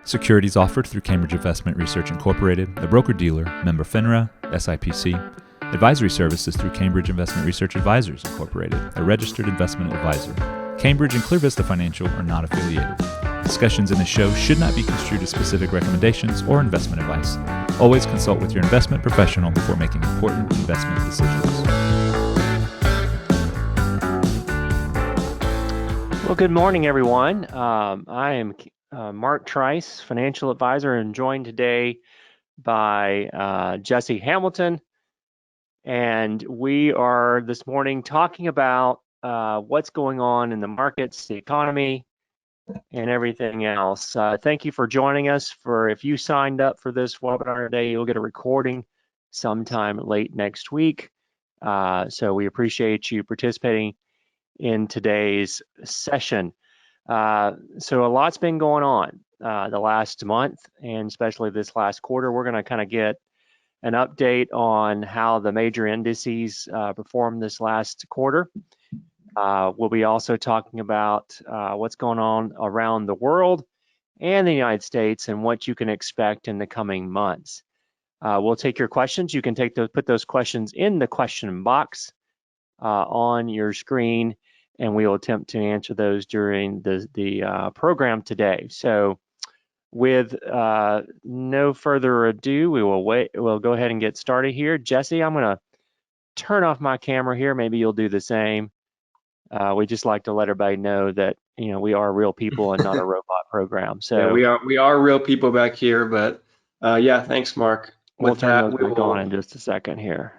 Securities offered through Cambridge Investment Research Incorporated, a broker-dealer, member FINRA, SIPC. Advisory services through Cambridge Investment Research Advisors Incorporated, a registered investment advisor. Cambridge and Clear Vista Financial are not affiliated. Discussions in this show should not be construed as specific recommendations or investment advice. Always consult with your investment professional before making important investment decisions. Well, good morning, everyone. I am Mark Trice, financial advisor, and joined today by Jesse Hamilton. And we are this morning talking about what's going on in the markets, the economy, and everything else. Thank you for joining us. If you signed up for this webinar today, you'll get a recording sometime late next week. So we appreciate you participating in today's session. So a lot's been going on the last month, and especially this last quarter. We're going to kind of get an update on how the major indices performed this last quarter. We'll be also talking about what's going on around the world and the United States and what you can expect in the coming months. We'll take your questions. You can put those questions in the question box on your screen, and we will attempt to answer those during the program today. So with no further ado, we'll go ahead and get started here. Jesse, I'm going to turn off my camera here. Maybe you'll do the same. We just like to let everybody know that we are real people and not a robot program. So yeah, we are real people back here, but yeah, thanks, Mark. We'll turn those back on in just a second here.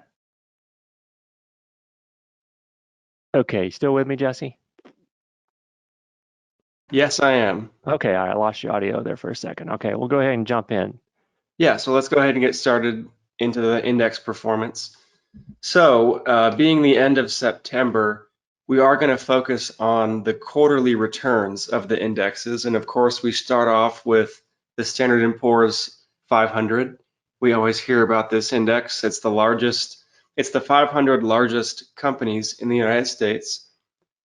Okay, still with me, Jesse? Yes, I am. Okay, I lost your audio there for a second. Okay, we'll go ahead and jump in. Yeah, so let's go ahead and get started into the index performance. So being the end of September, we are going to focus on the quarterly returns of the indexes. And of course, we start off with the Standard & Poor's 500. We always hear about this index. It's the 500 largest companies in the United States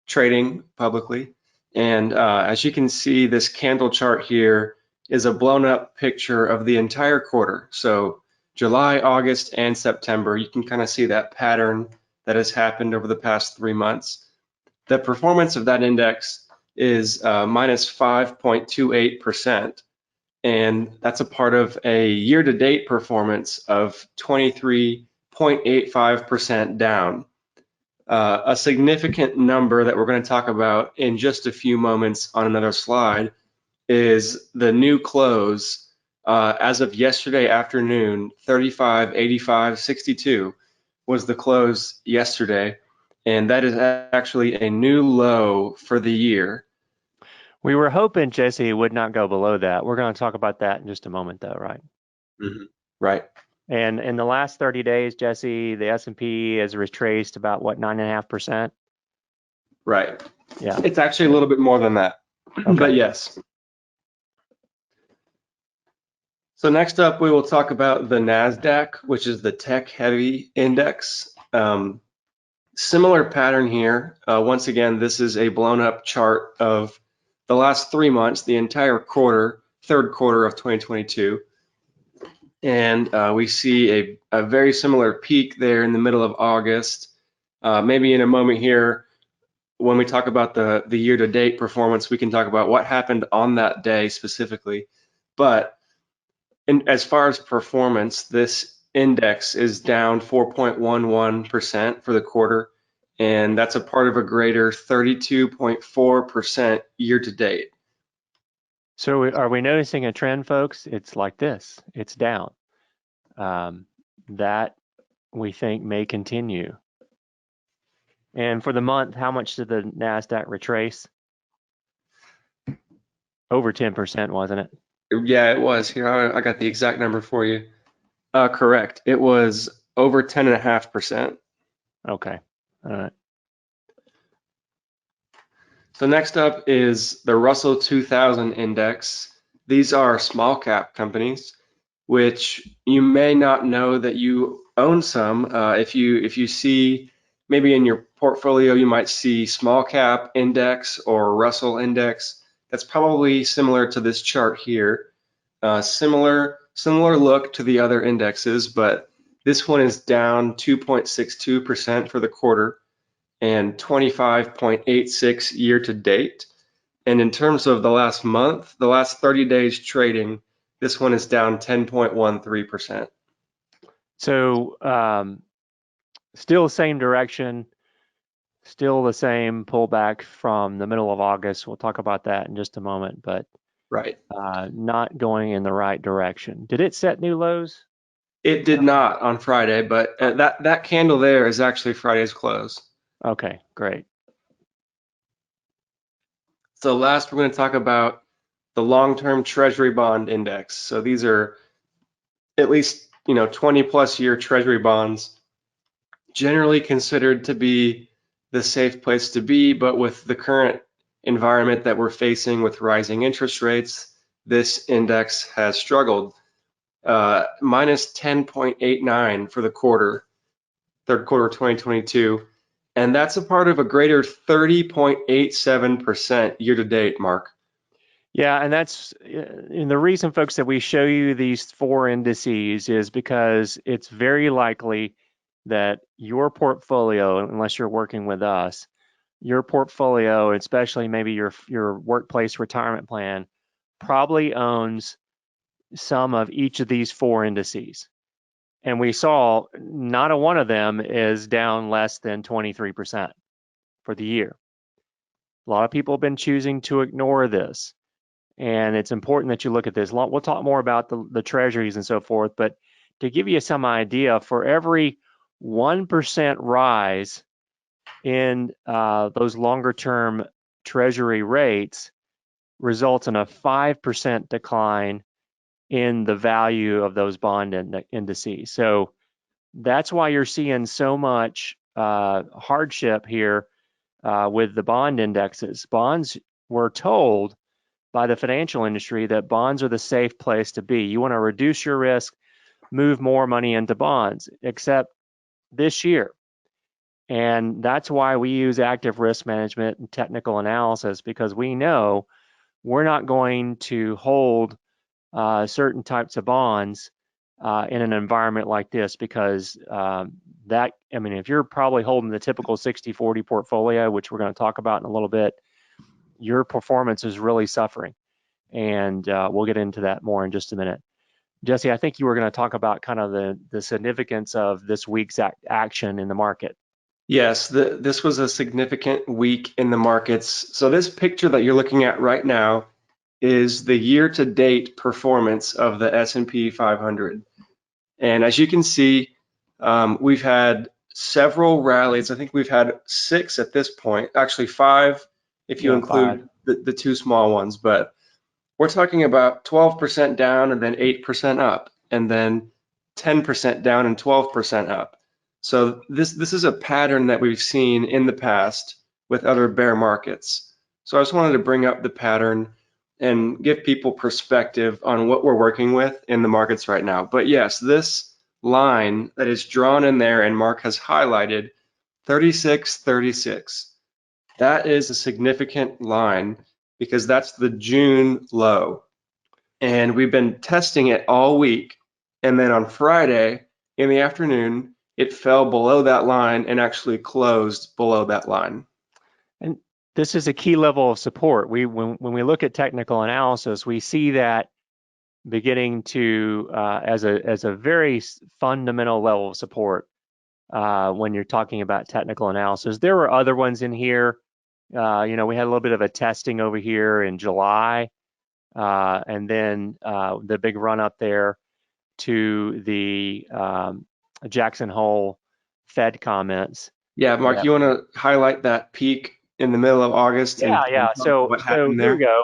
trading publicly. And as you can see, this candle chart here is a blown up picture of the entire quarter. So July, August, and September, you can kind of see that pattern that has happened over the past 3 months. The performance of that index is minus 5.28%. And that's a part of a year-to-date performance of 23.85% down. A significant number that we're going to talk about in just a few moments on another slide is the new close as of yesterday afternoon. 35.85.62 was the close yesterday, and that is actually a new low for the year. We were hoping, Jesse, it would not go below that. We're going to talk about that in just a moment, though, right? Mm-hmm. Right. And in the last 30 days, Jesse, the S&P has retraced about, what, 9.5%? Right. Yeah. It's actually a little bit more than that, okay. But yes. So next up, we will talk about the NASDAQ, which is the tech-heavy index. Similar pattern here. Once again, this is a blown-up chart of the last 3 months, the entire quarter, third quarter of 2022. And we see a very similar peak there in the middle of August. Maybe in a moment here, when we talk about the year-to-date performance, we can talk about what happened on that day specifically. But as far as performance, this index is down 4.11% for the quarter, and that's a part of a greater 32.4% year-to-date. So are we noticing a trend, folks? It's like this. It's down. That we think may continue. And for the month, how much did the NASDAQ retrace? Over 10%, wasn't it? Yeah, it was. Here, I got the exact number for you. Correct. It was over 10.5%. Okay. All right. So next up is the Russell 2000 index. These are small cap companies, which you may not know that you own some. If you see maybe in your portfolio, you might see small cap index or Russell index. That's probably similar to this chart here. Similar look to the other indexes, but this one is down 2.62% for the quarter and 25.86 year to date. And in terms of the last month, the last 30 days trading, this one is down 10.13%. So still the same direction, still the same pullback from the middle of August. We'll talk about that in just a moment, but Right. not going in the right direction. Did it set new lows? It did not on Friday, but that candle there is actually Friday's close. Okay, great. So last, we're going to talk about the long-term Treasury bond index. So these are at least 20 plus year Treasury bonds, generally considered to be the safe place to be, but with the current environment that we're facing with rising interest rates, this index has struggled. Minus 10.89 for the third quarter of 2022. And that's a part of a greater 30.87% year to date, Mark. Yeah, and that's and the reason, folks, that we show you these four indices is because it's very likely that your portfolio, unless you're working with us, your portfolio, especially maybe your workplace retirement plan, probably owns some of each of these four indices. And we saw not a one of them is down less than 23% for the year. A lot of people have been choosing to ignore this. And it's important that you look at this. We'll talk more about the treasuries and so forth, but to give you some idea, for every 1% rise in those longer term treasury rates results in a 5% decline in the value of those bond indices. So that's why you're seeing so much hardship here with the bond indexes. Bonds, were told by the financial industry that bonds are the safe place to be. You want to reduce your risk, move more money into bonds, except this year. And that's why we use active risk management and technical analysis, because we know we're not going to hold certain types of bonds in an environment like this, because if you're probably holding the typical 60-40 portfolio, which we're going to talk about in a little bit, your performance is really suffering. And we'll get into that more in just a minute. Jesse, I think you were going to talk about kind of the significance of this week's action in the market. Yes, this was a significant week in the markets. So this picture that you're looking at right now is the year-to-date performance of the S&P 500. And as you can see, we've had several rallies. I think we've had 6 at this point, actually 5 if you include the 2 small ones. But we're talking about 12% down and then 8% up, and then 10% down and 12% up. So this is a pattern that we've seen in the past with other bear markets. So I just wanted to bring up the pattern and give people perspective on what we're working with in the markets right now. But yes, this line that is drawn in there and Mark has highlighted, 36.36, that is a significant line because that's the June low. And we've been testing it all week. And then on Friday in the afternoon, it fell below that line and actually closed below that line. And this is a key level of support. When we look at technical analysis, we see that beginning to as a very fundamental level of support when you're talking about technical analysis. There were other ones in here. We had a little bit of a testing over here in July, and then the big run up there to the Jackson Hole Fed comments. Yeah, Mark, you want to highlight that peak in the middle of August? Yeah. So what happened there? Here we go.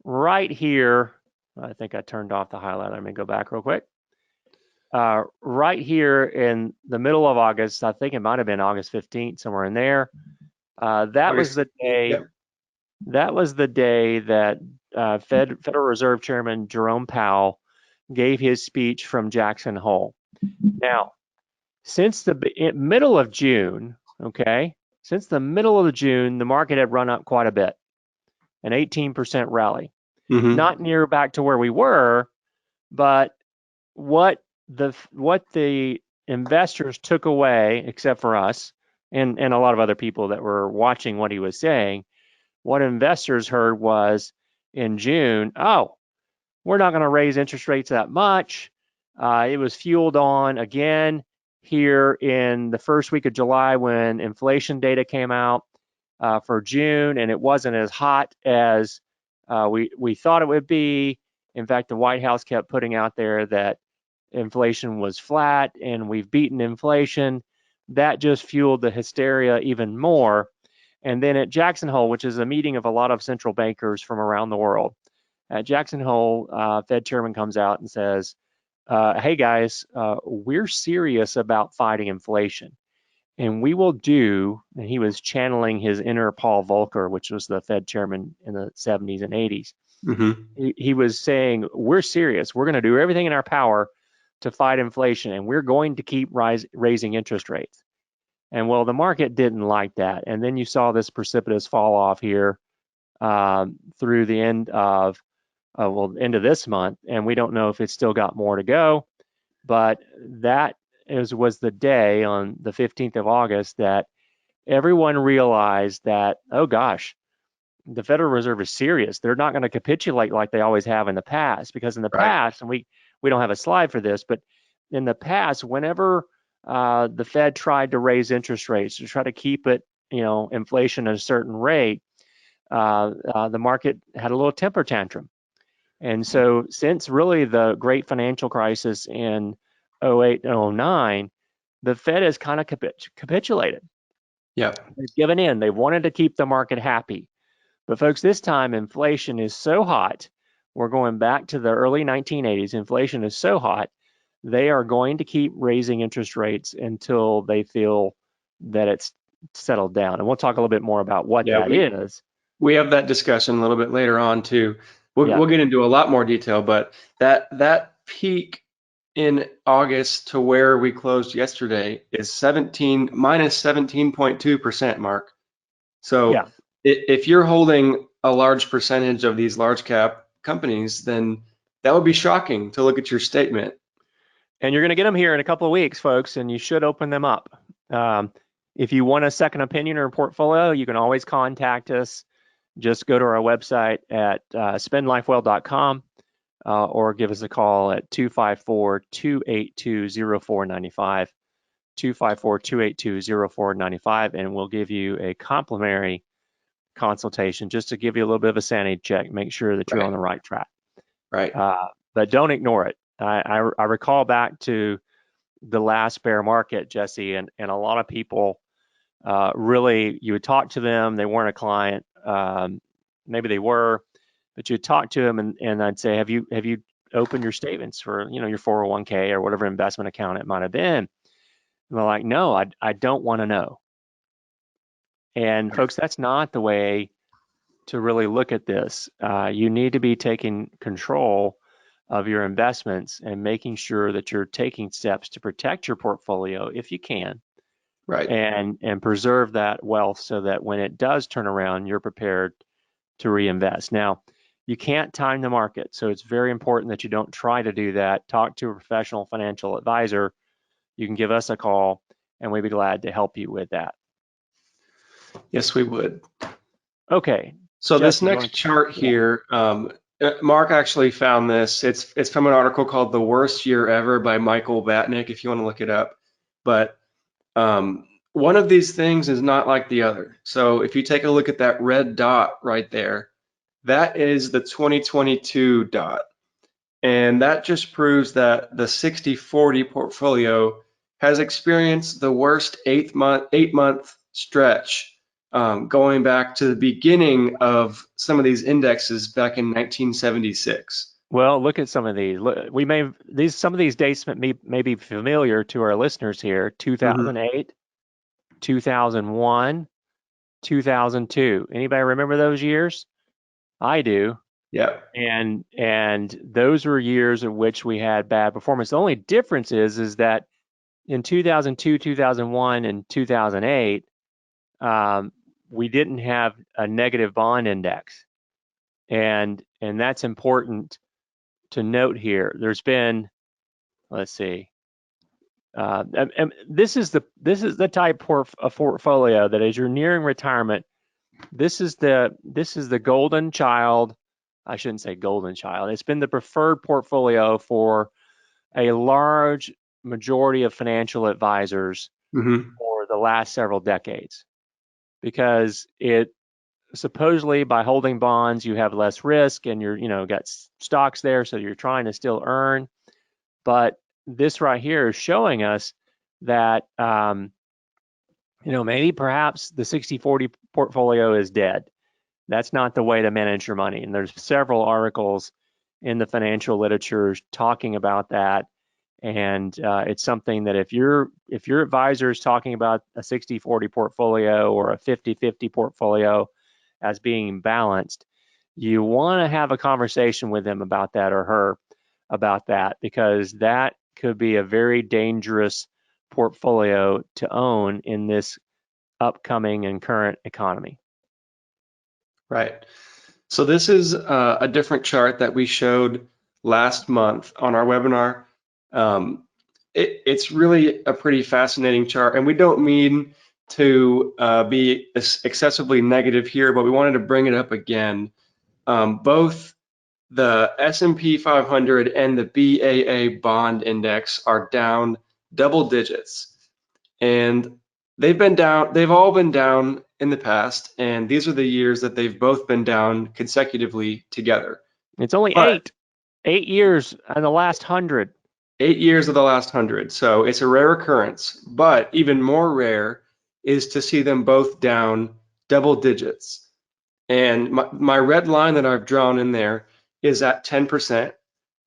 Right here, I think I turned off the highlighter. Let me go back real quick. Right here in the middle of August, I think it might have been August 15th, somewhere in there. That was the day. Yep. That was the day that Federal Reserve Chairman Jerome Powell gave his speech from Jackson Hole. Now, since the middle of June, since the middle of June, the market had run up quite a bit, an 18% rally. not near back to where we were, but what the investors took away, except for us and a lot of other people that were watching what he was saying, what investors heard was in June, oh, we're not going to raise interest rates that much. It was fueled on again here in the first week of July when inflation data came out for June, and it wasn't as hot as we thought it would be. In fact, the White House kept putting out there that inflation was flat and we've beaten inflation. That just fueled the hysteria even more. And then at Jackson Hole, which is a meeting of a lot of central bankers from around the world, at Jackson Hole, Fed chairman comes out and says, hey guys, we're serious about fighting inflation. And we will do, and he was channeling his inner Paul Volcker, which was the Fed chairman in the 70s and 80s. He was saying, we're serious. We're going to do everything in our power to fight inflation, and we're going to keep raising interest rates. And well, the market didn't like that. And then you saw this precipitous fall off here through the end of this month, and we don't know if it's still got more to go. But that was the day on the 15th of August that everyone realized that, oh gosh, the Federal Reserve is serious. They're not going to capitulate like they always have in the past, because in the past, and we don't have a slide for this, but in the past, whenever the Fed tried to raise interest rates to try to keep it, inflation at a certain rate, the market had a little temper tantrum. And so since really the great financial crisis in 08 and 09, the Fed has kind of capitulated. Yeah. They've given in. They wanted to keep the market happy. But folks, this time inflation is so hot. We're going back to the early 1980s. Inflation is so hot. They are going to keep raising interest rates until they feel that it's settled down. And we'll talk a little bit more about what that is. We have that discussion a little bit later on too. We'll get into a lot more detail, but that peak in August to where we closed yesterday is minus 17.2%, Mark. So if you're holding a large percentage of these large cap companies, then that would be shocking to look at your statement. And you're going to get them here in a couple of weeks, folks, and you should open them up. If you want a second opinion or a portfolio, you can always contact us. Just go to our website at spendlifewell.com or give us a call at 254-282-0495, 254-282-0495, and we'll give you a complimentary consultation just to give you a little bit of a sanity check, make sure that you're on the right track. Right. But don't ignore it. I recall back to the last bear market, Jesse, and a lot of people really, you would talk to them, they weren't a client, maybe they were, but you'd talk to them and I'd say, have you opened your statements for, your 401k or whatever investment account it might have been? And they're like, no, I don't want to know. And folks, that's not the way to really look at this. You need to be taking control of your investments and making sure that you're taking steps to protect your portfolio if you can. Right. And preserve that wealth so that when it does turn around, you're prepared to reinvest. Now, you can't time the market, so it's very important that you don't try to do that. Talk to a professional financial advisor. You can give us a call, and we'd be glad to help you with that. Yes, we would. Okay. So this next chart here, Mark actually found this. It's from an article called "The Worst Year Ever" by Michael Batnick, if you want to look it up. But one of these things is not like the other. So if you take a look at that red dot right there, that is the 2022 dot. And that just proves that the 60-40 portfolio has experienced the worst 8-month stretch going back to the beginning of some of these indexes back in 1976. Well, look at some of these. Some of these dates may be familiar to our listeners here. 2008, 2001, 2002. Anybody remember those years? I do. Yeah. And those were years in which we had bad performance. The only difference is that in 2002, 2001, and 2008, we didn't have a negative bond index. and that's important to note here. There's been, let's see, and this is the type of portfolio that as you're nearing retirement, this is the golden child. I shouldn't say golden child. It's been the preferred portfolio for a large majority of financial advisors Mm-hmm. for the last several decades, because it supposedly by holding bonds you have less risk and you're got stocks there, so you're trying to still earn. But this right here is showing us that maybe perhaps the 60/40 portfolio is dead. That's not the way to manage your money. And there's several articles in the financial literature talking about that. And it's something that if your advisor is talking about a 60/40 portfolio or a 50/50 portfolio as being balanced, you want to have a conversation with them about that, or her about that, because that could be a very dangerous portfolio to own in this upcoming and current economy. Right. So this is a different chart that we showed last month on our webinar. It's really a pretty fascinating chart, and we don't mean to be excessively negative here, but we wanted to bring it up again. Both the S&P 500 and the BAA bond index are down double digits, and they've all been down in the past, and these are the years that they've both been down consecutively together. It's only But 8 years in the last 100. 8 years of the last 100, so it's a rare occurrence. But even more rare is to see them both down double digits. And my red line that I've drawn in there is at 10%.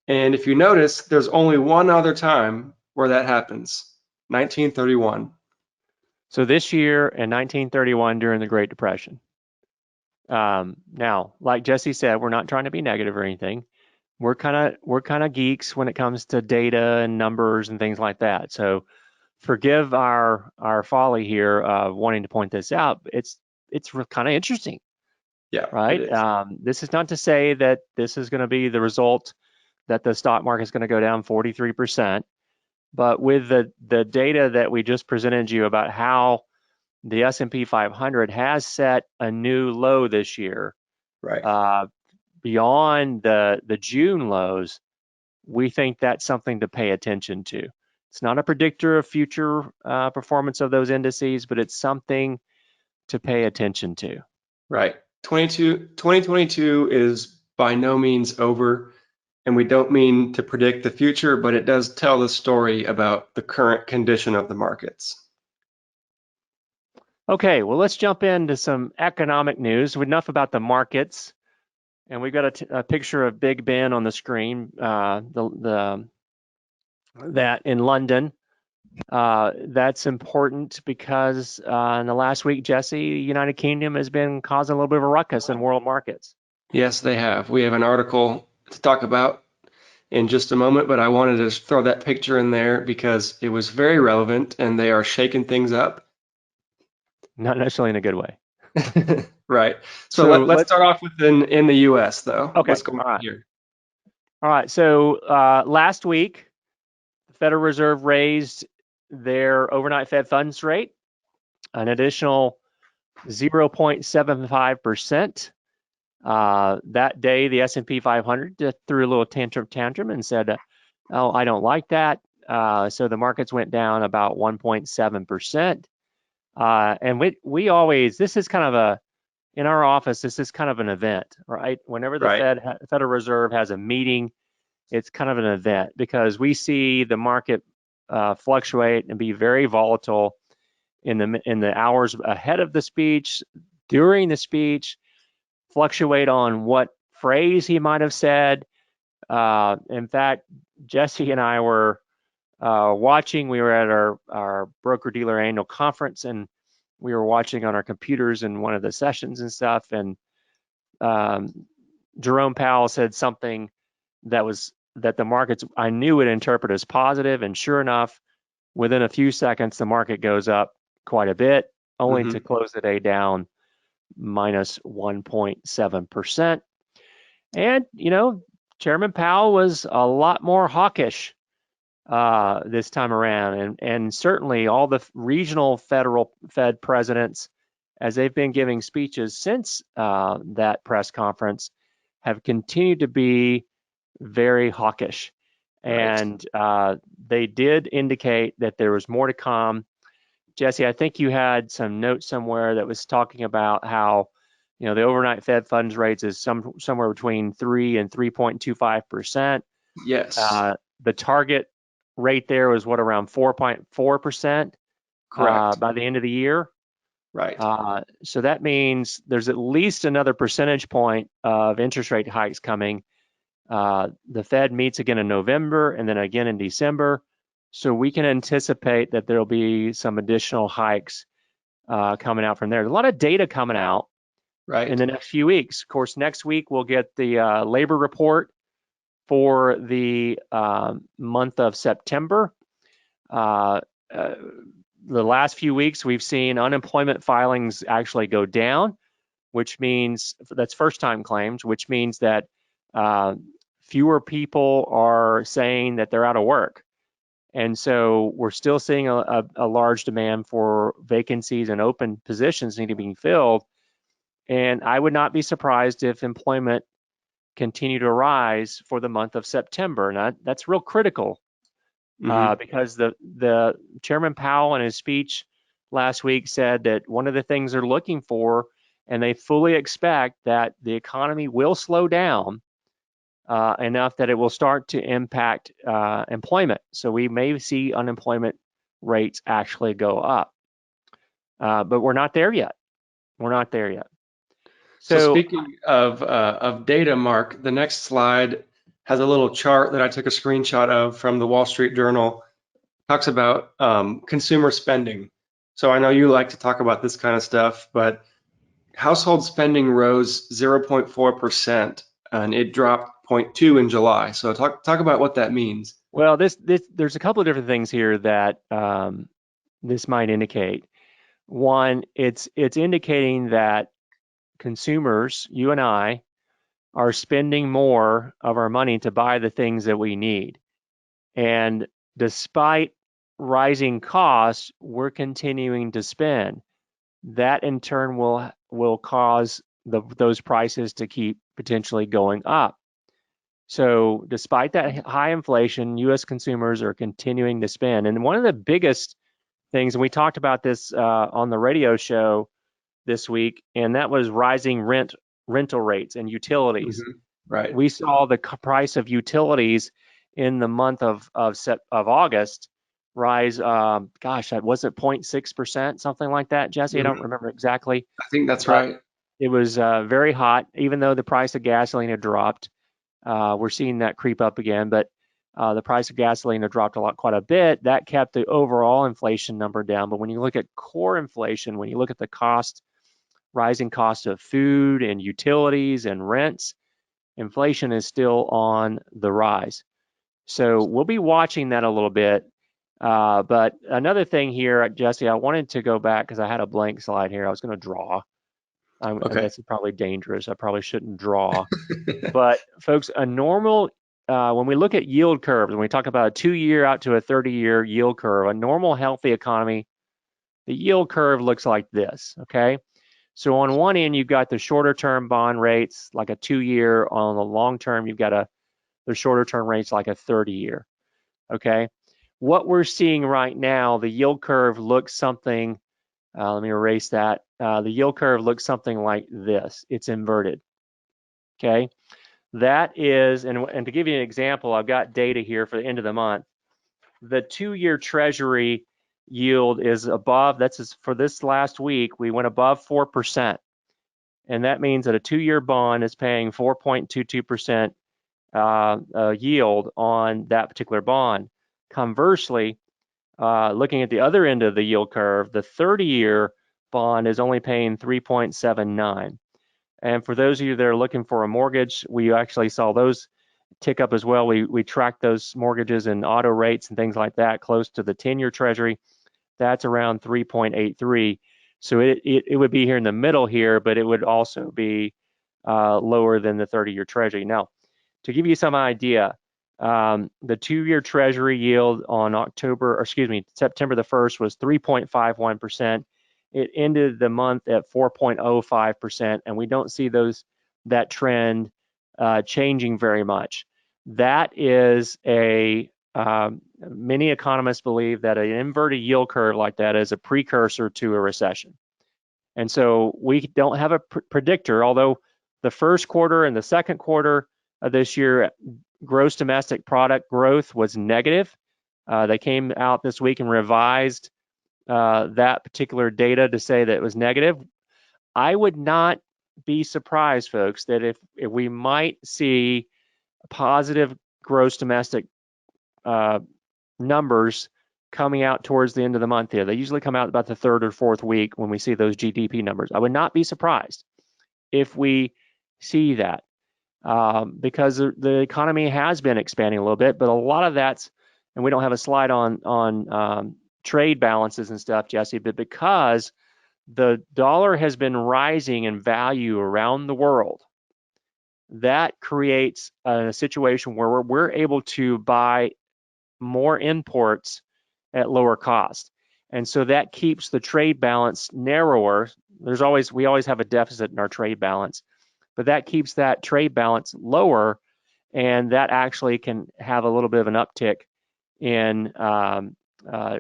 And if you notice, there's only one other time where that happens, 1931. So this year and 1931 during the Great Depression. Now, like Jesse said, we're not trying to be negative or anything. We're kind of geeks when it comes to data and numbers and things like that. So forgive our folly here of wanting to point this out. It's kind of interesting. Yeah, right? it is. This is not to say that this is going to be the result that the stock market is going to go down 43%, but with the data that we just presented you about how the S&P 500 has set a new low this year, Right. beyond the June lows, we think that's something to pay attention to. It's not a predictor of future performance of those indices, but it's something to pay attention to. Right. 2022 is by no means over, and we don't mean to predict the future, but it does tell the story about the current condition of the markets. Okay, well, let's jump into some economic news. Enough about the markets, and we've got a picture of Big Ben on the screen. That in London. That's important because in the last week, Jesse, United Kingdom has been causing a little bit of a ruckus in world markets. Yes, they have. We have an article to talk about in just a moment, but I wanted to throw that picture in there because it was very relevant and they are shaking things up. Not necessarily in a good way. Right. So So let's start off with in the US though. Okay. What's going on here? All right. So last week, the Federal Reserve raised their overnight Fed funds rate an additional 0.75%. That day, the S&P 500 threw a little tantrum and said, "Oh, I don't like that." So the markets went down about 1.7%. And we always, this is kind of in our office, this is kind of an event, right? Whenever the Right. Federal Reserve has a meeting, it's kind of an event because we see the market fluctuate and be very volatile in the hours ahead of the speech, during the speech, fluctuate on what phrase he might have said. In fact, Jesse and I were watching. We were at our broker-dealer annual conference, and we were watching on our computers in one of the sessions and stuff. And Jerome Powell said something that the markets, I knew, would interpret as positive, and sure enough, within a few seconds, the market goes up quite a bit, only to close the day down minus 1.7%. And, Chairman Powell was a lot more hawkish this time around. And certainly all the regional federal Fed presidents, as they've been giving speeches since that press conference, have continued to be very hawkish. Right. And they did indicate that there was more to come. Jesse, I think you had some notes somewhere that was talking about how, the overnight Fed funds rates is somewhere between 3 and 3.25%. Yes. The target rate there was around 4.4% Correct. by the end of the year. Right. So that means there's at least another percentage point of interest rate hikes coming. The Fed meets again in November and then again in December. So we can anticipate that there'll be some additional hikes coming out from there. There's a lot of data coming out in Right. the next few weeks. Of course, next week we'll get the labor report for the month of September. Uh, uh, the last few weeks, we've seen unemployment filings actually go down, which means that's first-time claims, which means that fewer people are saying that they're out of work. And so we're still seeing a large demand for vacancies and open positions need to be filled. And I would not be surprised if employment continue to rise for the month of September. And that's real critical Mm-hmm. because the Chairman Powell in his speech last week said that one of the things they're looking for, and they fully expect that the economy will slow down enough that it will start to impact employment. So we may see unemployment rates actually go up, but we're not there yet. We're not there yet. So So speaking of data, Mark, the next slide has a little chart that I took a screenshot of from the Wall Street Journal. Talks about consumer spending. So I know you like to talk about this kind of stuff, but household spending rose 0.4% and it dropped 0.2 in July. So talk about what that means. well, there's a couple of different things here that this might indicate. One, it's indicating that consumers, you and I, are spending more of our money to buy the things that we need. And despite rising costs, we're continuing to spend. That in turn will cause those prices to keep potentially going up. So despite that high inflation, U.S. consumers are continuing to spend. And one of the biggest things, and we talked about this on the radio show this week, and that was rising rental rates and utilities. Mm-hmm. Right. We saw the price of utilities in the month of August rise. Gosh, was it 0.6%, something like that, Jesse? I don't Mm-hmm. remember exactly, I think that's but right. it was very hot. Even though the price of gasoline had dropped, we're seeing that creep up again. But the price of gasoline had dropped quite a bit. That kept the overall inflation number down. But when you look at core inflation, when you look at the rising cost of food and utilities and rents, inflation is still on the rise. So we'll be watching that a little bit. But another thing here, Jesse, I wanted to go back because I had a blank slide here. I was going to draw. Okay. That's probably dangerous. I probably shouldn't draw. But folks, a normal, when we look at yield curves, when we talk about a 2-year out to a 30-year yield curve, a normal healthy economy, the yield curve looks like this, okay? So on one end, you've got the shorter term bond rates, like a 2-year. On the long term, you've got the shorter term rates like a 30-year, okay? What we're seeing right now, the yield curve looks something, let me erase that. The yield curve looks something like this. It's inverted, okay? That is, and to give you an example, I've got data here for the end of the month. The 2-year Treasury yield is above, for this last week, we went above 4%. And that means that a 2-year bond is paying 4.22% yield on that particular bond. Conversely, looking at the other end of the yield curve, the 30-year bond is only paying 3.79. And for those of you that are looking for a mortgage, we actually saw those tick up as well. We tracked those mortgages and auto rates and things like that close to the 10-year Treasury. That's around 3.83. So it would be here in the middle here, but it would also be lower than the 30-year Treasury. Now, to give you some idea, the 2-year Treasury yield on September the 1st was 3.51%. It ended the month at 4.05%, and we don't see that trend changing very much. That is many economists believe that an inverted yield curve like that is a precursor to a recession. And so we don't have a predictor, although the first quarter and the second quarter of this year, gross domestic product growth was negative. They came out this week and revised that particular data to say that it was negative. I would not be surprised, folks, that if we might see positive gross domestic numbers coming out towards the end of the month here. They usually come out about the third or fourth week when we see those GDP numbers. I would not be surprised if we see that because the economy has been expanding a little bit, but a lot of that's, and we don't have a slide on trade balances and stuff, Jesse, but because the dollar has been rising in value around the world, that creates a situation where we're able to buy more imports at lower cost. And so that keeps the trade balance narrower. We always have a deficit in our trade balance, but that keeps that trade balance lower, and that actually can have a little bit of an uptick in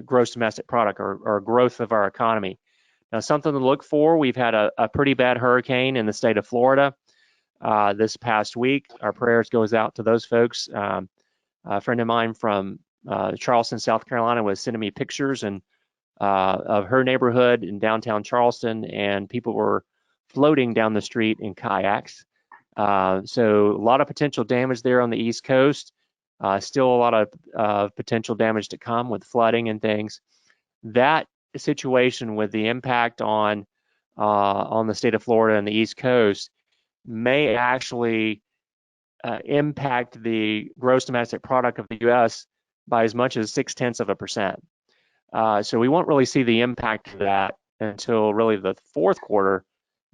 gross domestic product or growth of our economy. Now, something to look for, we've had a pretty bad hurricane in the state of Florida this past week. Our prayers goes out to those folks. A friend of mine from Charleston, South Carolina, was sending me pictures of her neighborhood in downtown Charleston, and people were floating down the street in kayaks. So a lot of potential damage there on the East Coast. Still a lot of potential damage to come with flooding and things. That situation with the impact on the state of Florida and the East Coast may actually impact the gross domestic product of the U.S. by as much as 0.6%. So we won't really see the impact of that until really the fourth quarter,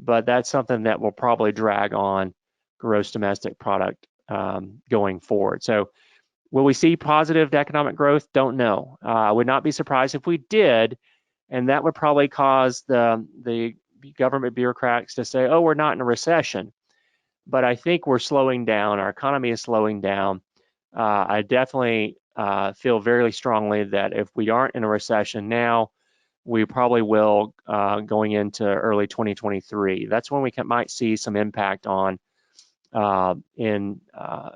but that's something that will probably drag on gross domestic product going forward. So will we see positive economic growth? Don't know. I would not be surprised if we did, and that would probably cause the government bureaucrats to say, oh, we're not in a recession. But I think we're slowing down. Our economy is slowing down. I definitely feel very strongly that if we aren't in a recession now, we probably will going into early 2023. That's when we might see some impact on in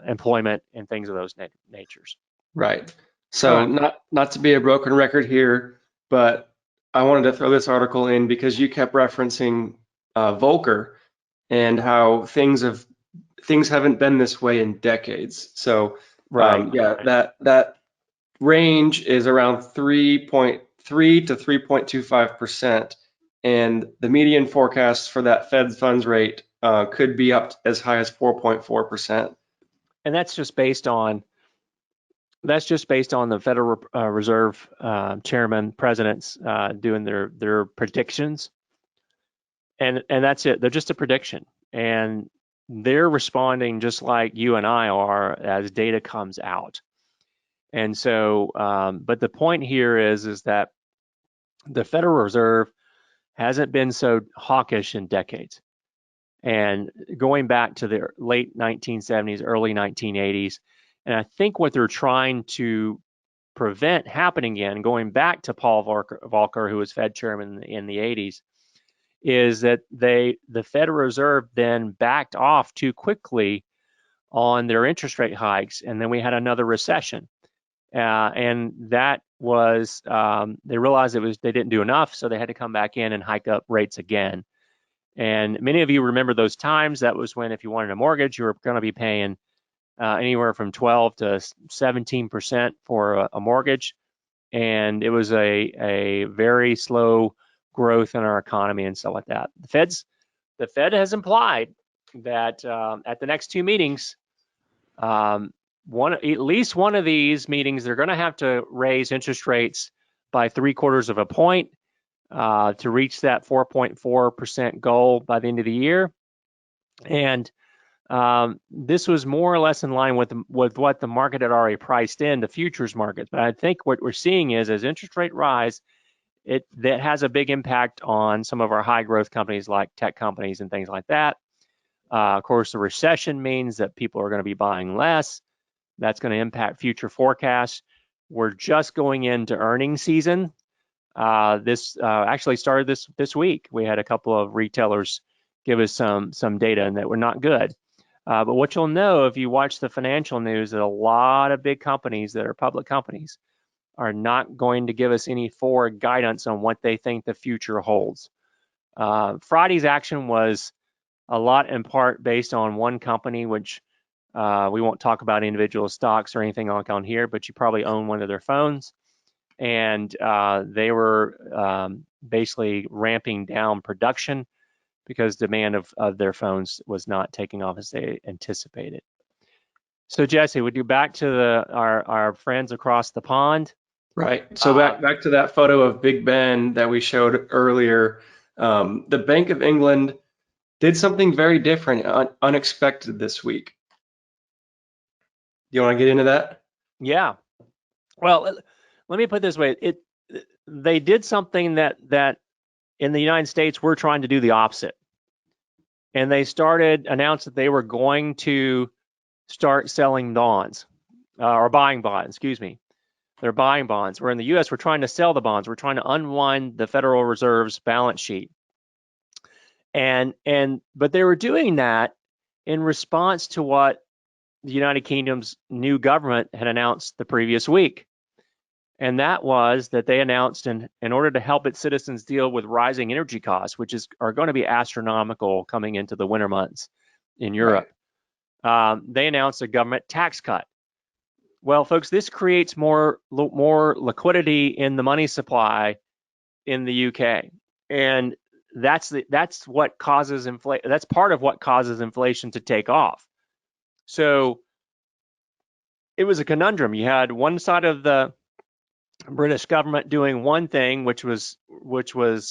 employment and things of those natures. Right. So not to be a broken record here, but I wanted to throw this article in because you kept referencing Volcker and how things haven't been this way in decades. So that range is around 3.3 to 3.25%, and the median forecast for that Fed funds rate could be up as high as 4.4%. And that's just based on the Federal Reserve chairman, presidents doing their predictions, and that's it. They're just a prediction, and they're responding just like you and I are as data comes out. And so, but the point here is that the Federal Reserve hasn't been so hawkish in decades. And going back to the late 1970s, early 1980s, and I think what they're trying to prevent happening again, going back to Paul Volcker, who was Fed chairman in the 80s, is that the Federal Reserve then backed off too quickly on their interest rate hikes, and then we had another recession. And that was, they realized they didn't do enough, so they had to come back in and hike up rates again. And many of you remember those times. That was when if you wanted a mortgage, you were going to be paying anywhere from 12 to 17% for a mortgage. And it was a very slow growth in our economy and stuff like that. The Fed has implied that at the next two meetings, at least one of these meetings, they're going to have to raise interest rates by 0.75 points to reach that 4.4% goal by the end of the year. And this was more or less in line with what the market had already priced in, the futures markets. But I think what we're seeing is as interest rate rise, that has a big impact on some of our high growth companies like tech companies and things like that. Of course, the recession means that people are going to be buying less. That's going to impact future forecasts. We're just going into earnings season. This actually started this week. We had a couple of retailers give us some data and that were not good. But what you'll know if you watch the financial news, that a lot of big companies that are public companies are not going to give us any forward guidance on what they think the future holds. Friday's action was a lot in part based on one company, which we won't talk about individual stocks or anything like on here, but you probably own one of their phones. And they were basically ramping down production because demand of their phones was not taking off as they anticipated. So Jesse, would you back to our friends across the pond? Right. So back to that photo of Big Ben that we showed earlier. The Bank of England did something very different, unexpected this week. Do you want to get into that? Yeah. Well, let me put it this way: they did something that in the United States we're trying to do the opposite, and they announced that they were going to start selling bonds or buying bonds. Excuse me. They're buying bonds. Where in the U.S. we're trying to sell the bonds. We're trying to unwind the Federal Reserve's balance sheet. But they were doing that in response to what the United Kingdom's new government had announced the previous week. And that was that they announced in order to help its citizens deal with rising energy costs, which are going to be astronomical coming into the winter months in Europe, right. They announced a government tax cut. Well, folks, this creates more liquidity in the money supply in the UK, and that's what causes inflation. That's part of what causes inflation to take off. So it was a conundrum. You had one side of the British government doing one thing, which was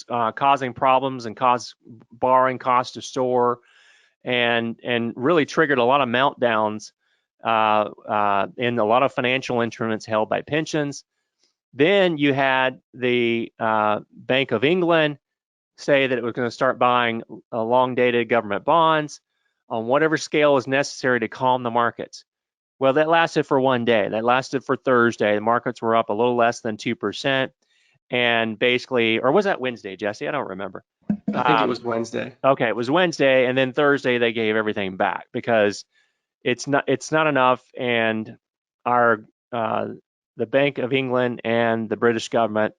causing problems and caused borrowing costs to soar, and really triggered a lot of meltdowns in a lot of financial instruments held by pensions. Then you had the Bank of England say that it was going to start buying long-dated government bonds on whatever scale is necessary to calm the markets. Well, that lasted for one day. That lasted for Thursday. The markets were up a little less than 2%. And basically, or was that Wednesday, Jesse? I don't remember. I think it was Wednesday. Okay, it was Wednesday. And then Thursday, they gave everything back because it's not enough. And the Bank of England and the British government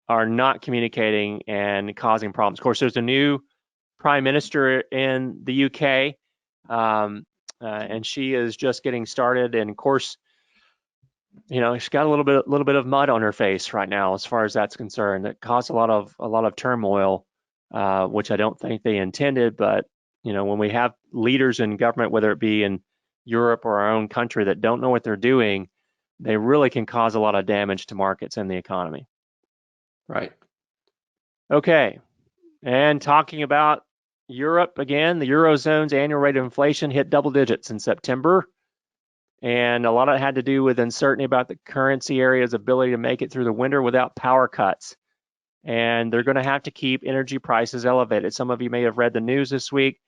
are not communicating and causing problems. Of course, there's a new prime minister in the UK, and she is just getting started. And of course, she's got a little bit of mud on her face right now, as far as that's concerned. That caused a lot of turmoil, which I don't think they intended. But when we have leaders in government, whether it be in Europe or our own country, that don't know what they're doing, they really can cause a lot of damage to markets and the economy. Right. Okay. And talking about Europe again, the Eurozone's annual rate of inflation hit double digits in September. And a lot of it had to do with uncertainty about the currency area's ability to make it through the winter without power cuts. And they're going to have to keep energy prices elevated. Some of you may have read the news this week.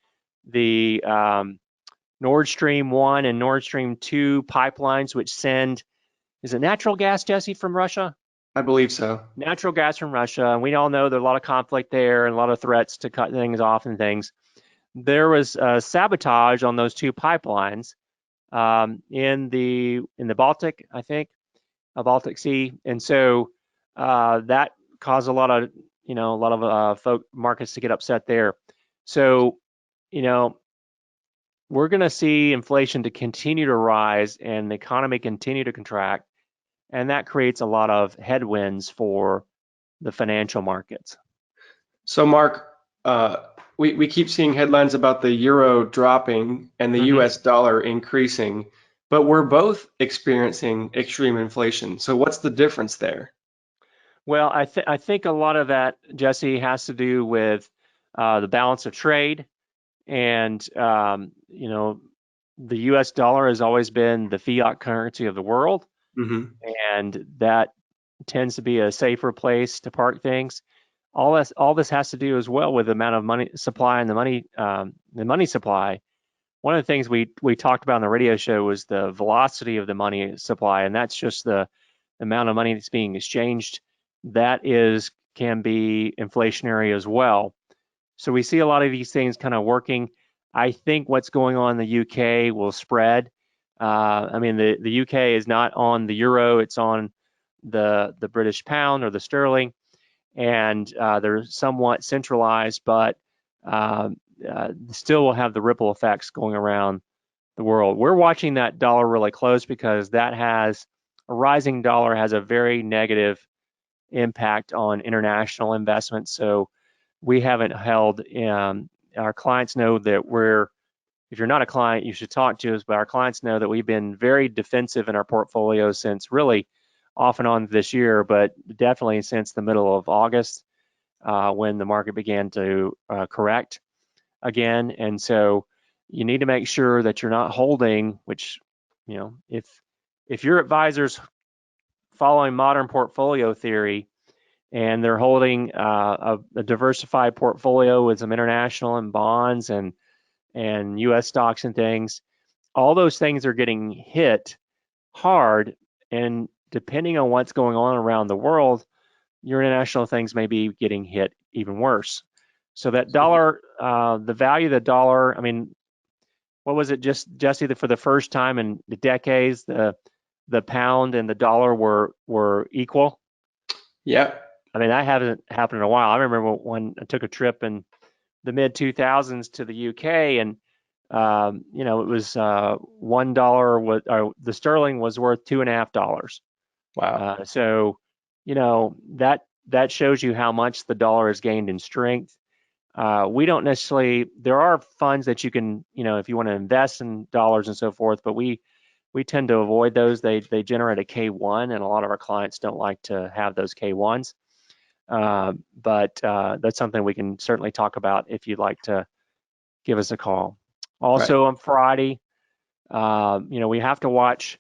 The Nord Stream 1 and Nord Stream 2 pipelines, which send, is it natural gas, Jesse, from Russia? I believe so. Natural gas from Russia. And we all know there's a lot of conflict there and a lot of threats to cut things off and things. There was sabotage on those two pipelines in the Baltic, I think, Baltic Sea. And so that caused a lot of folk markets to get upset there. So, we're going to see inflation to continue to rise and the economy continue to contract. And that creates a lot of headwinds for the financial markets. So, Mark, we keep seeing headlines about the euro dropping and the US dollar increasing, but we're both experiencing extreme inflation. So what's the difference there? Well, I think a lot of that, Jesse, has to do with the balance of trade. And the U.S. dollar has always been the fiat currency of the world, Mm-hmm. and that tends to be a safer place to park things. All this has to do as well with the amount of money supply and the money supply. One of the things we talked about on the radio show was the velocity of the money supply, and that's just the amount of money that's being exchanged. That can be inflationary as well. So we see a lot of these things kind of working. I think what's going on in the UK will spread. The UK is not on the euro; it's on the British pound or the sterling, and they're somewhat centralized, but still will have the ripple effects going around the world. We're watching that dollar really close because a rising dollar has a very negative impact on international investment. So we haven't held, our clients know that if you're not a client, you should talk to us, but our clients know that we've been very defensive in our portfolio since really off and on this year, but definitely since the middle of August when the market began to correct again. And so you need to make sure that you're not holding, which, if your advisor's following modern portfolio theory and they're holding a diversified portfolio with some international and bonds and U.S. stocks and things, all those things are getting hit hard. And depending on what's going on around the world, your international things may be getting hit even worse. So that dollar, the value of the dollar, what was it, just Jesse, for the first time in the decades, the pound and the dollar were equal? Yeah. That hasn't happened in a while. I remember when I took a trip in the mid 2000s to the UK, and it was $1 the sterling was worth $2.50. Wow. So that shows you how much the dollar has gained in strength. We don't necessarily. There are funds that you can, if you want to invest in dollars and so forth, but we tend to avoid those. They generate a K1, and a lot of our clients don't like to have those K1s. But that's something we can certainly talk about if you'd like to give us a call. Also on Friday, we have to watch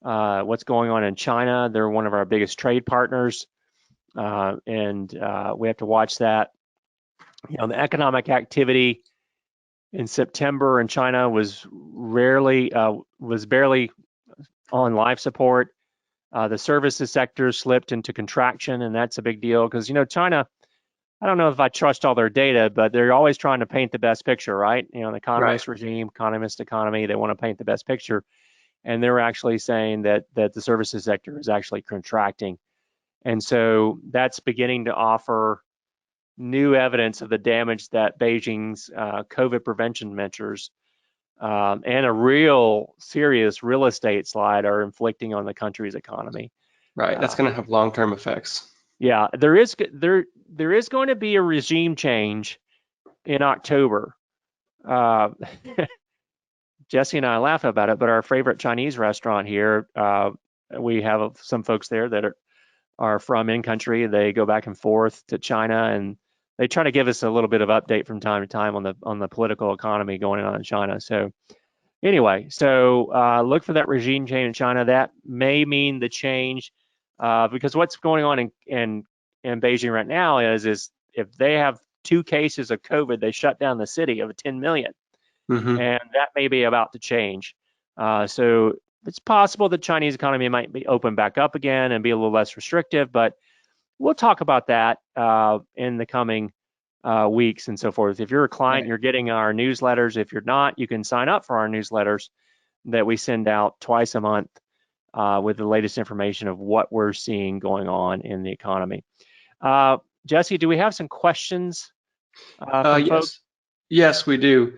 what's going on in China. They're one of our biggest trade partners, and we have to watch that. The economic activity in September in China was barely on life support. The services sector slipped into contraction, and that's a big deal because China. I don't know if I trust all their data, but they're always trying to paint the best picture, right? The communist regime, communist economy, they want to paint the best picture. And they're actually saying that the services sector is actually contracting. And so that's beginning to offer new evidence of the damage that Beijing's COVID prevention measures and a real serious real estate slide are inflicting on the country's economy. Right. That's going to have long-term effects. Yeah, there is going to be a regime change in October. Jesse and I laugh about it, but our favorite Chinese restaurant here, we have some folks there that are from in country. They go back and forth to China, and they try to give us a little bit of update from time to time on the political economy going on in China. So anyway, look for that regime change in China. That may mean the change, because what's going on in Beijing right now is if they have 2 cases of COVID, they shut down the city of 10 million. Mm-hmm. And that may be about to change. So it's possible the Chinese economy might be open back up again and be a little less restrictive, but we'll talk about that in the coming weeks and so forth. If you're a client, you're getting our newsletters. If you're not, you can sign up for our newsletters that we send out twice a month with the latest information of what we're seeing going on in the economy. Jesse, do we have some questions from folks? Yes, we do.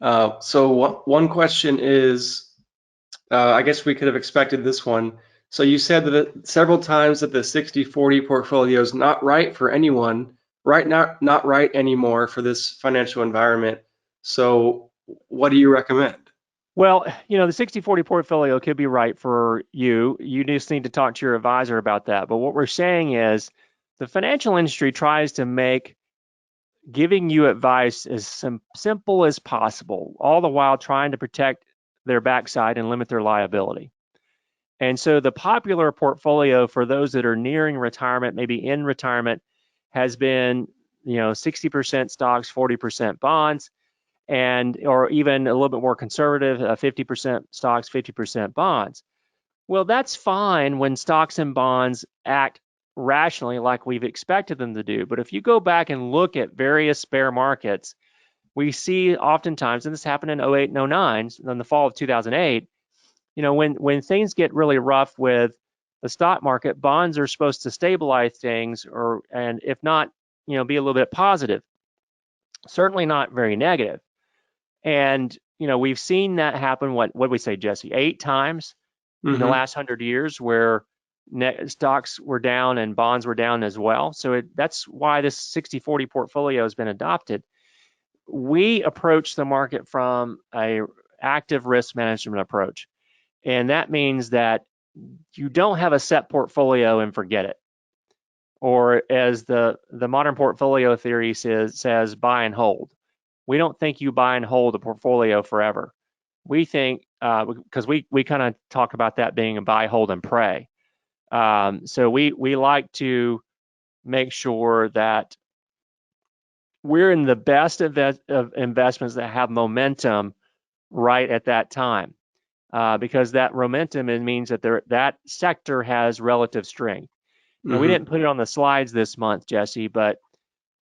So one question is, I guess we could have expected this one. So you said that several times that the 60/40 portfolio is not right for anyone, right? Not right anymore for this financial environment. So what do you recommend? Well, the 60/40 portfolio could be right for you. You just need to talk to your advisor about that. But what we're saying is the financial industry tries to make giving you advice as simple as possible, all the while trying to protect their backside and limit their liability. And so the popular portfolio for those that are nearing retirement, maybe in retirement, has been 60% stocks, 40% bonds, and or even a little bit more conservative, 50% stocks, 50% bonds. Well, that's fine when stocks and bonds act rationally like we've expected them to do. But if you go back and look at various bear markets, we see oftentimes, and this happened in 08 and 09, in the fall of 2008, when things get really rough with the stock market, bonds are supposed to stabilize things, and if not, be a little bit positive. Certainly not very negative. And we've seen that happen. What did we say, Jesse? 8 times in the last 100 years, where stocks were down and bonds were down as well. So that's why this 60-40 portfolio has been adopted. We approach the market from a active risk management approach. And that means that you don't have a set portfolio and forget it. Or as the modern portfolio theory says, buy and hold. We don't think you buy and hold a portfolio forever. We think, because we kind of talk about that being a buy, hold, and pray. So we like to make sure that we're in the best of investments that have momentum right at that time. Because that momentum, it means that that sector has relative strength. And we didn't put it on the slides this month, Jesse, but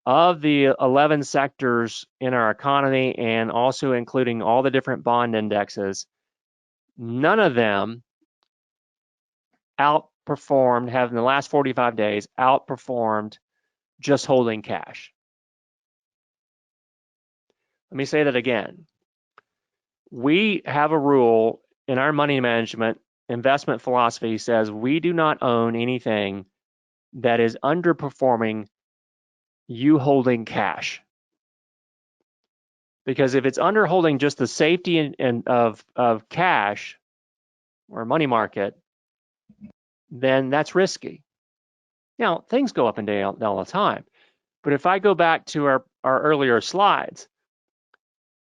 of the 11 sectors in our economy, and also including all the different bond indexes, none of them have in the last 45 days outperformed just holding cash. Let me say that again. We have a rule in our money management investment philosophy says we do not own anything that is underperforming you holding cash. Because if it's under holding just the safety of cash or money market, then that's risky. Now, things go up and down all the time. But if I go back to our earlier slides,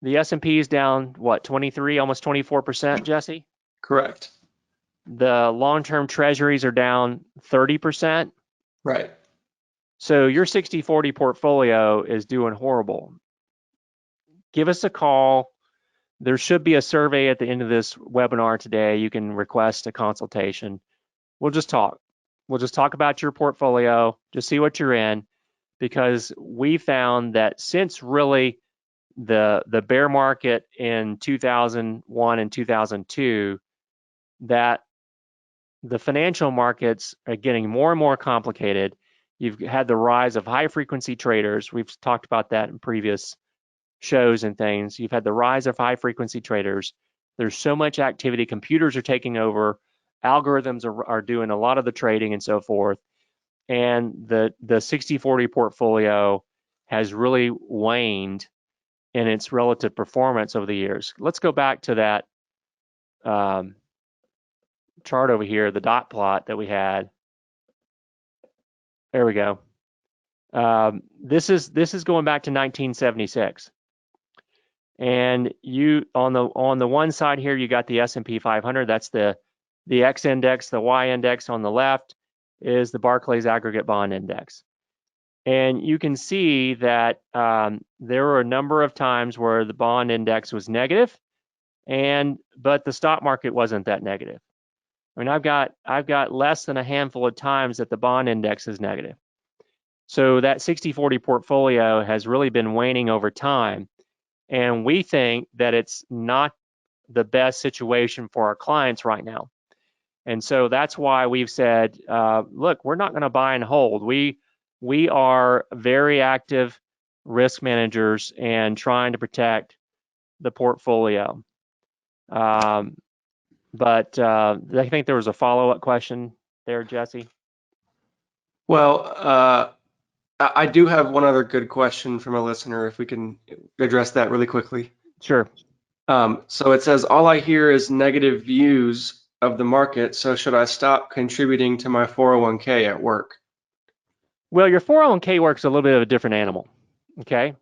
the S&P is down, 23, almost 24%, Jesse? Correct. The long-term treasuries are down 30%. Right. So your 60-40 portfolio is doing horrible. Give us a call. There should be a survey at the end of this webinar today. You can request a consultation. We'll just talk. We'll just talk about your portfolio, just see what you're in, because we found that since really the bear market in 2001 and 2002, that the financial markets are getting more and more complicated. You've had the rise of high frequency traders. We've talked about that in previous shows and things. You've had the rise of high frequency traders. There's so much activity. Computers are taking over. Algorithms are doing a lot of the trading and so forth. And the 60-40 portfolio has really waned in its relative performance over the years. Let's go back to that chart over here, the dot plot that we had. There we go. This is going back to 1976. And you on the one side here, you got the S&P 500. That's the X index. The Y index on the left is the Barclays Aggregate Bond Index. And you can see that there were a number of times where the bond index was negative, but the stock market wasn't that negative. I mean, I've got less than a handful of times that the bond index is negative. So that 60-40 portfolio has really been waning over time. And we think that it's not the best situation for our clients right now. And so that's why we've said, look, we're not going to buy and hold. We are very active risk managers and trying to protect the portfolio. But I think there was a follow-up question there, Jesse. Well, I do have one other good question from a listener, if we can address that really quickly. Sure. So it says, all I hear is negative views of the market, so should I stop contributing to my 401k at work? Well, your 401k work's a little bit of a different animal. okay?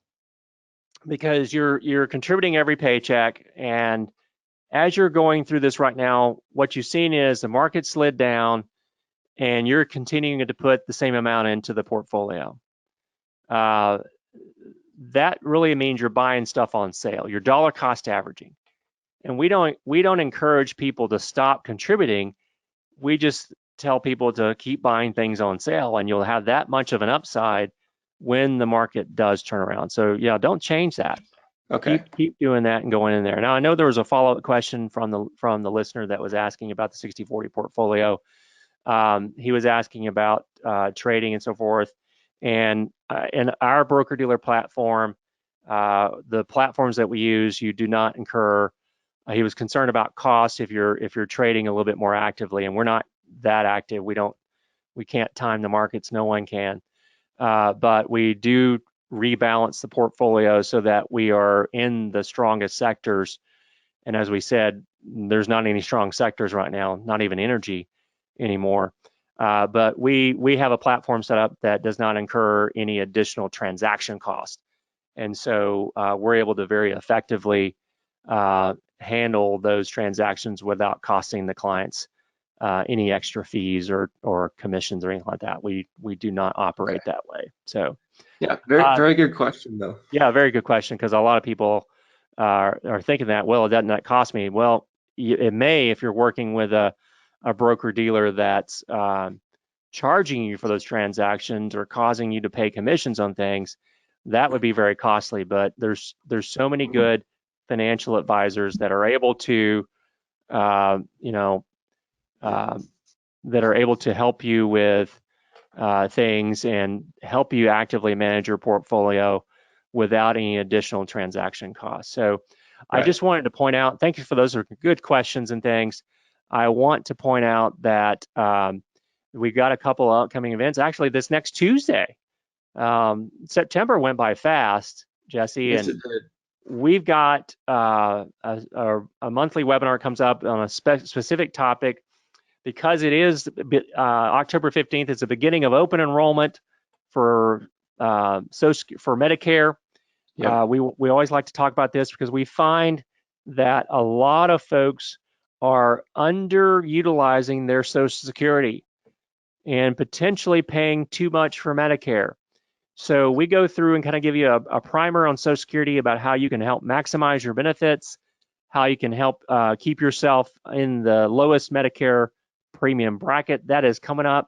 Because you're contributing every paycheck, and as you're going through this right now, what you've seen is the market slid down, and you're continuing to put the same amount into the portfolio. That really means you're buying stuff on sale. You're dollar cost averaging, and we don't encourage people to stop contributing. We just tell people to keep buying things on sale, and you'll have that much of an upside when the market does turn around. So yeah, don't change that. Okay. Keep doing that and going in there. Now I know there was a follow-up question from the listener that was asking about the 60/40 portfolio. He was asking about trading and so forth. And in our broker dealer platform, the platforms that we use, you do not incur. He was concerned about costs if you're trading a little bit more actively, and we're not that active. We can't time the markets. No one can. But we do rebalance the portfolio so that we are in the strongest sectors. And as we said, there's not any strong sectors right now, not even energy anymore. But we have a platform set up that does not incur any additional transaction cost. And so we're able to very effectively handle those transactions without costing the clients any extra fees or commissions or anything like that. We do not operate that way. So Yeah, very good question though. yeah, very good question, because a lot of people are thinking that, well, doesn't that cost me? Well, it may if you're working with a broker dealer that's charging you for those transactions or causing you to pay commissions on things. That would be very costly. But there's so many good financial advisors that are able to that are able to help you with things and help you actively manage your portfolio without any additional transaction costs. So I just wanted to point out, thank you for those are good questions and things. I want to point out that we've got a couple of upcoming events. Actually, this next Tuesday, September went by fast, Jesse, Yes, and it did. we've got a monthly webinar comes up on a specific topic. Because it is October 15th, it's the beginning of open enrollment for Medicare. Yep. We always like to talk about this because we find that a lot of folks are underutilizing their Social Security and potentially paying too much for Medicare. So we go through and kind of give you a primer on Social Security about how you can help maximize your benefits, how you can help keep yourself in the lowest Medicare premium bracket. That is coming up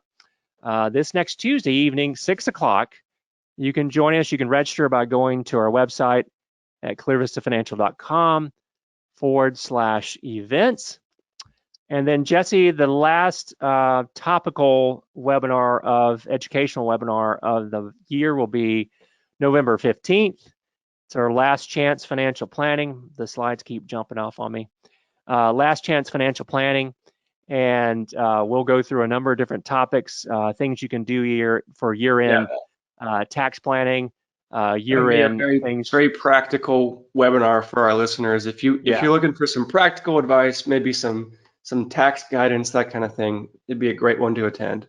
this next Tuesday evening, 6 o'clock. You can join us. You can register by going to our website at clearvistafinancial.com/events. And then, Jesse, the last topical webinar educational webinar of the year will be November 15th. It's our last chance financial planning. The slides keep jumping off on me. Last chance financial planning. And we'll go through a number of different topics, things you can do year-end tax planning, year-end things. Very practical webinar for our listeners. If you're looking for some practical advice, maybe some tax guidance, that kind of thing, it'd be a great one to attend.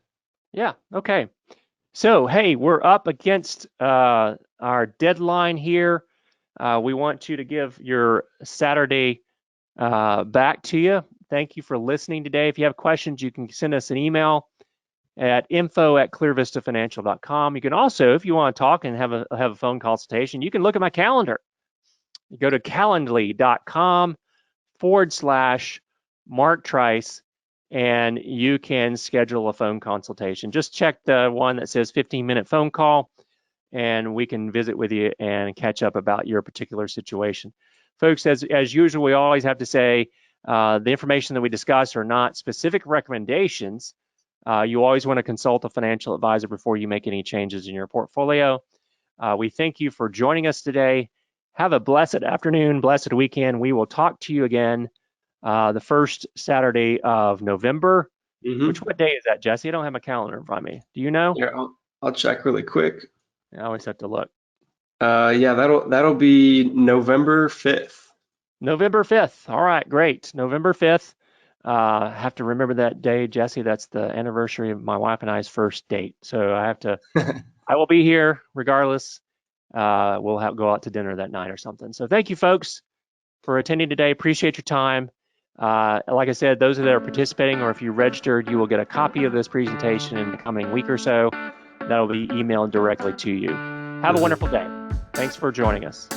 Yeah. Okay. So hey, we're up against our deadline here. We want you to give your Saturday back to you. Thank you for listening today. If you have questions, you can send us an email at info@clearvistafinancial.com. You can also, if you want to talk and have a phone consultation, you can look at my calendar. You go to calendly.com/Mark Trice, and you can schedule a phone consultation. Just check the one that says 15-minute phone call, and we can visit with you and catch up about your particular situation. Folks, as usual, we always have to say the information that we discuss are not specific recommendations. You always want to consult a financial advisor before you make any changes in your portfolio. We thank you for joining us today. Have a blessed afternoon, blessed weekend. We will talk to you again the first Saturday of November. What day is that, Jesse? I don't have my calendar in front of me. Do you know? Yeah, I'll check really quick. I always have to look. Yeah, that'll be November 5th. November 5th. All right, great. November 5th. Have to remember that day, Jesse. That's the anniversary of my wife and I's first date. So I will be here regardless. we'll go out to dinner that night or something. So thank you, folks, for attending today. Appreciate your time. Like I said, those that are participating, or if you registered, you will get a copy of this presentation in the coming week or so. That'll be emailed directly to you. Have a wonderful day. Thanks for joining us.